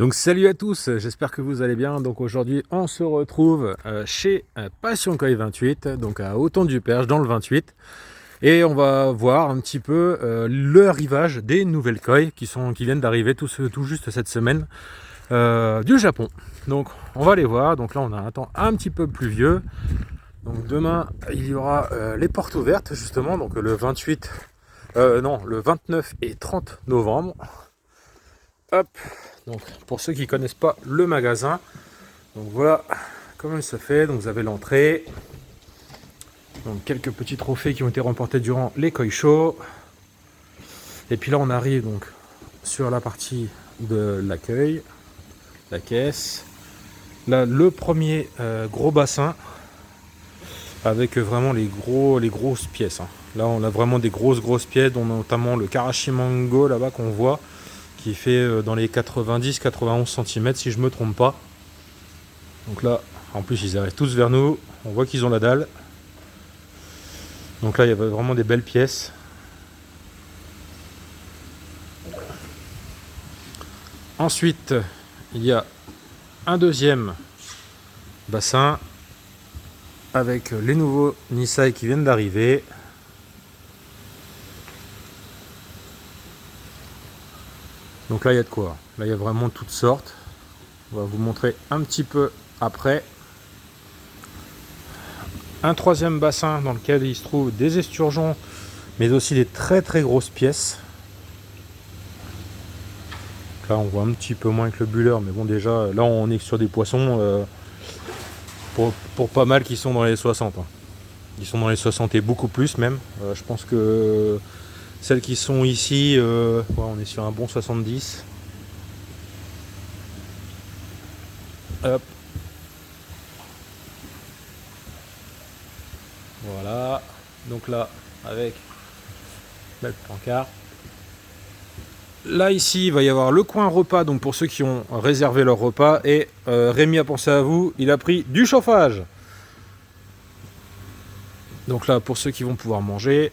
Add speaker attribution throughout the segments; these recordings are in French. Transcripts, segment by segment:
Speaker 1: Donc salut à tous, j'espère que vous allez bien. Donc aujourd'hui on se retrouve chez Passion Koi 28, donc à Auton-du-Perche dans le 28. Et on va voir un petit peu le arrivage des nouvelles koi qui viennent d'arriver tout juste cette semaine du Japon. Donc on va les voir. Donc là on a un temps un petit peu pluvieux. Donc demain il y aura les portes ouvertes justement, donc le 28, le 29 et 30 novembre. Hop, donc pour ceux qui ne connaissent pas le magasin, donc voilà comment il se fait. Donc vous avez l'entrée, donc quelques petits trophées qui ont été remportés durant les Koi Show. Et puis là on arrive donc sur la partie de l'accueil, la caisse. Là le premier gros bassin avec vraiment les grosses pièces. Là on a vraiment des grosses pièces, dont notamment le Karashi Mango là-bas qu'on voit, qui fait dans les 90-91 cm si je me trompe pas. Donc là, en plus ils arrivent tous vers nous, on voit qu'ils ont la dalle. Donc là il y a vraiment des belles pièces. Ensuite, il y a un deuxième bassin avec les nouveaux Nisei qui viennent d'arriver. Donc là il y a de quoi. Là il y a vraiment toutes sortes. On va vous montrer un petit peu après. Un troisième bassin dans lequel il se trouve des esturgeons, mais aussi des très grosses pièces. Là on voit un petit peu moins que le bulleur, mais bon déjà là on est sur des poissons pour pas mal qui sont dans les 60. Ils sont dans les 60 et beaucoup plus même. Je pense que celles qui sont ici, on est sur un bon 70. Hop. Voilà. Donc là, avec belle pancarte. Là ici, il va y avoir le coin repas, donc pour ceux qui ont réservé leur repas. Et Rémi a pensé à vous, il a pris du chauffage. Donc là, pour ceux qui vont pouvoir manger.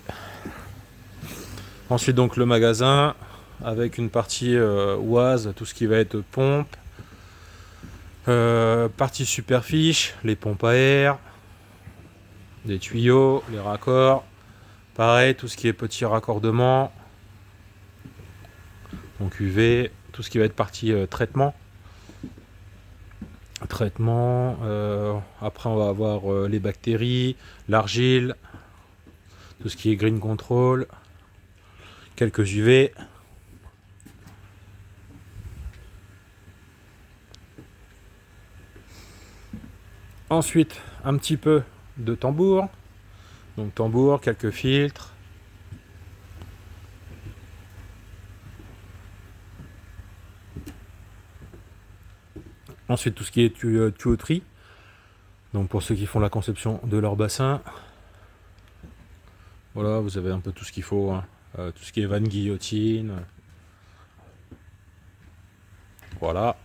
Speaker 1: Ensuite, donc le magasin, avec une partie oise, tout ce qui va être pompe. Partie superfiche, les pompes à air, des tuyaux, les raccords. Pareil, tout ce qui est petit raccordement. Donc UV, tout ce qui va être partie traitement. Après on va avoir les bactéries, l'argile, tout ce qui est green control, quelques UV. Ensuite un petit peu de tambour, donc tambour, quelques filtres. Ensuite tout ce qui est tuyauterie, donc pour ceux qui font la conception de leur bassin. Voilà, vous avez un peu tout ce qu'il faut, tout ce qui est vanne guillotine. Voilà.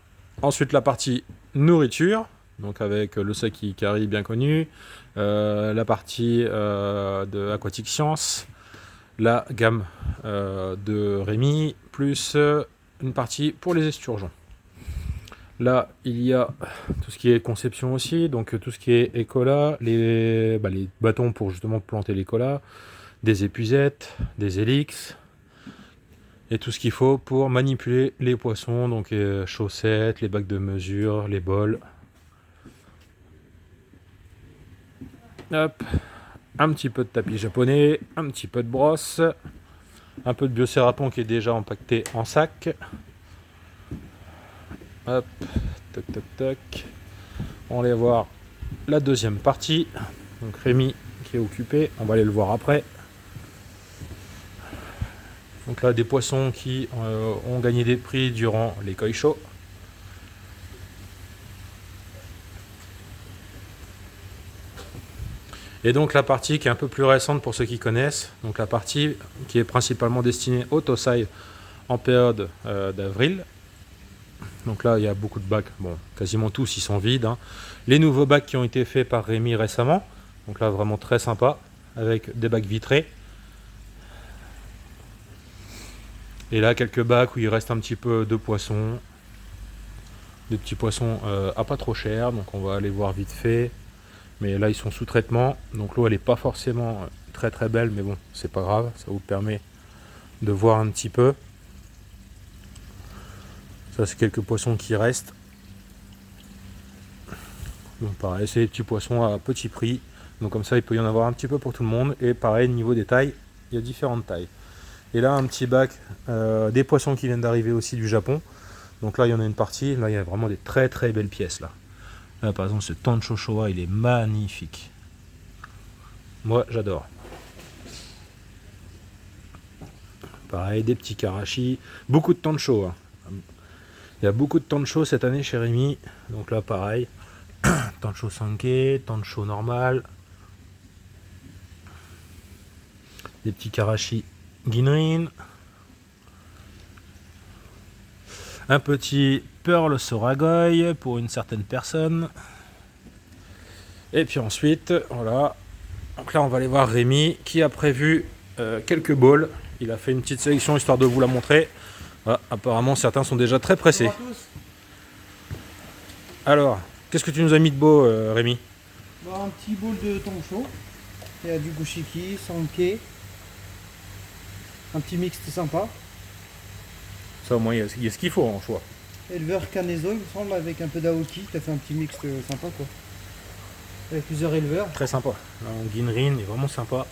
Speaker 1: Ensuite la partie nourriture, donc avec le Saki Kari bien connu, la partie de Aquatic Science, la gamme de Rémi, plus une partie pour les esturgeons. Là, il y a tout ce qui est conception aussi, donc tout ce qui est écola, les bâtons pour justement planter les colas, des épuisettes, des hélix, et tout ce qu'il faut pour manipuler les poissons, donc chaussettes, les bacs de mesure, les bols. Hop, un petit peu de tapis japonais, un petit peu de brosse, un peu de biocérapon qui est déjà empaqueté en sac. Hop, toc toc toc. On va aller voir la deuxième partie. Donc Rémi qui est occupé, on va aller le voir après. Donc là des poissons qui ont gagné des prix durant les Koi Show. Et donc la partie qui est un peu plus récente pour ceux qui connaissent, donc la partie qui est principalement destinée au Tosai en période d'avril. Donc là il y a beaucoup de bacs, bon quasiment tous ils sont vides. Les nouveaux bacs qui ont été faits par Rémi récemment, donc là vraiment très sympa, avec des bacs vitrés. Et là quelques bacs où il reste un petit peu de poissons. des petits poissons à pas trop cher, donc on va aller voir vite fait. Mais là ils sont sous traitement, donc l'eau elle est pas forcément très très belle, mais bon c'est pas grave, ça vous permet de voir un petit peu. Ça c'est quelques poissons qui restent. Donc pareil, c'est des petits poissons à petit prix, donc comme ça il peut y en avoir un petit peu pour tout le monde. Et pareil, niveau des tailles, il y a différentes tailles. Et là un petit bac des poissons qui viennent d'arriver aussi du Japon. Donc là il y en a une partie, là il y a vraiment des très très belles pièces là. Là par exemple ce Tancho Showa il est magnifique. Moi j'adore. Pareil, des petits karashi, beaucoup de Tancho. Hein. Il y a beaucoup de Tancho cette année chez Rémi. Donc là pareil, Tancho Sankei, Tancho normal. Des petits karashi Ginrin. Un petit Pearl Soragoi pour une certaine personne. Et puis ensuite, voilà. Donc là, on va aller voir Rémi qui a prévu quelques balls. Il a fait une petite sélection histoire de vous la montrer. Voilà, apparemment, certains sont déjà très pressés. Alors, qu'est-ce que tu nous as mis de beau, Rémi?
Speaker 2: Un petit bol de Tancho. Il y a du Goshiki, Sankei. Un petit mixte sympa.
Speaker 1: Ça, au moins, il y a ce qu'il faut en choix.
Speaker 2: Éleveur Kanezo, il me semble, avec un peu d'Aoki. Tu as fait un petit mixte sympa, quoi. Avec plusieurs éleveurs.
Speaker 1: Très sympa. Là, en Ginrin, il est vraiment sympa.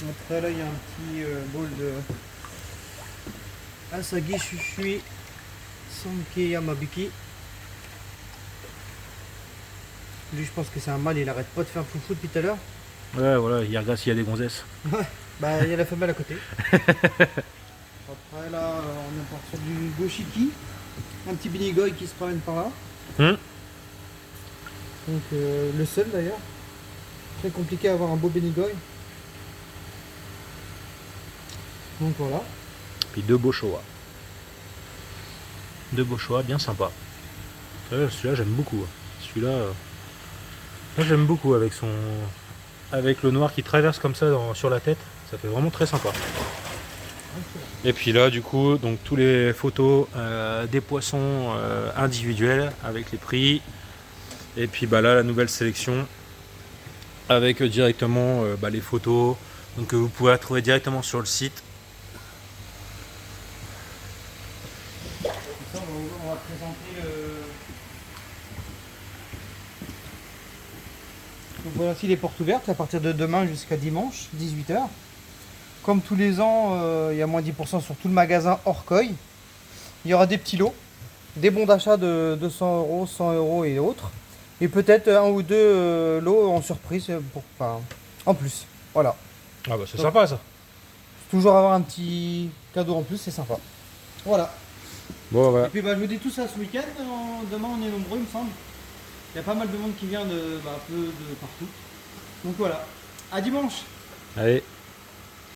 Speaker 2: Après, là, il y a un petit bol de Asagi Shushui Sankei Yamabiki. Lui, je pense que c'est un mâle, il arrête pas de faire foufou depuis tout à l'heure.
Speaker 1: Ouais, voilà, il regarde s'il y a des gonzesses.
Speaker 2: Bah, il y a la femelle à côté. Après, là, on est parti sur du Goshiki. Un petit Binigoy qui se promène par là. Donc, le seul d'ailleurs. Très compliqué à avoir un beau Binigoy. Donc voilà.
Speaker 1: Puis deux beaux Showa. Deux beaux Showa bien sympa. Celui-là j'aime beaucoup. Celui-là j'aime beaucoup avec son, avec le noir qui traverse comme ça sur la tête. Ça fait vraiment très sympa. Et puis là du coup donc tous les photos des poissons individuels avec les prix. Et puis bah là la nouvelle sélection avec directement les photos donc que vous pouvez trouver directement sur le site.
Speaker 2: On va présenter le... Donc voilà, ici les portes ouvertes à partir de demain jusqu'à dimanche, 18 h. Comme tous les ans, il y a moins 10% sur tout le magasin hors koi. Il y aura des petits lots, des bons d'achat de 200 €, 100 € et autres. Et peut-être un ou deux lots en surprise en plus. Voilà.
Speaker 1: Ah bah c'est sympa ça.
Speaker 2: Toujours avoir un petit cadeau en plus, c'est sympa. Voilà.
Speaker 1: Bon voilà.
Speaker 2: Et puis je vous dis tout ça ce week-end. Demain on est nombreux, il me semble. Il y a pas mal de monde qui vient un peu de partout. Donc voilà. À dimanche.
Speaker 1: Allez.